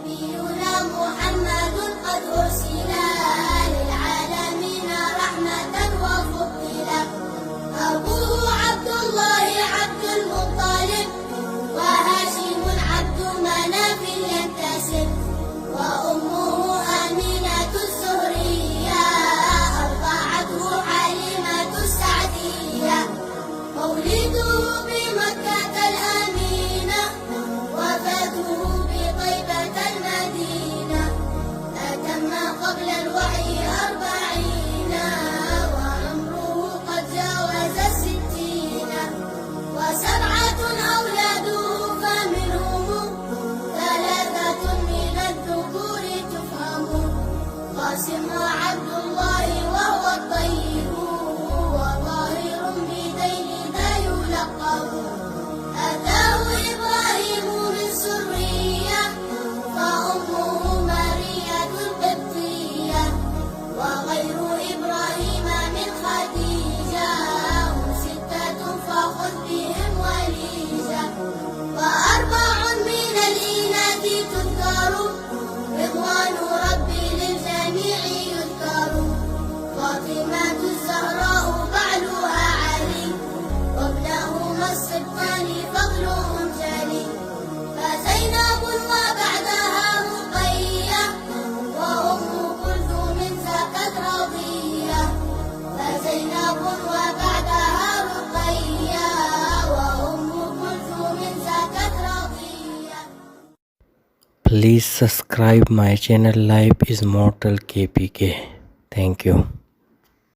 نبينا محمد قد أرسل للعالمين رحمة وفضلا. أبوه عبد الله عبد المطلب، وهاشم عبد مناف ينتسب، وأمه آمنة الزهرية أرضعته حليمة السعدية. مولده بمكة الأمينة، وفاته بطيبة المدينة. أتم قبل الوحي 40، وعمره قد جاوز 60. وسبعة أولاده فمنهم 3 من الذكور تفهم. قاسم وعبد الله وهو الطيب، وطاهر بدين ذا يلقب. أتاه إبراهيم من سرية، فأمه مارية القبطية. وغير إبراهيم من خديجة، هم 6 فخذ بهم وليجة. و4 من الإناث تذكر، رضوان ربي للجميع يذكر. فاطمة الزهراء بعلها علي، وابنهما السبطان فضلهم جلي. فزينب وبعدها رقية، وأم كلثوم زكت رضية. فزينب وبعدها رقية، وأم كلثوم زكت رضية. Please subscribe my channel Life is Mortal KPK. Thank you.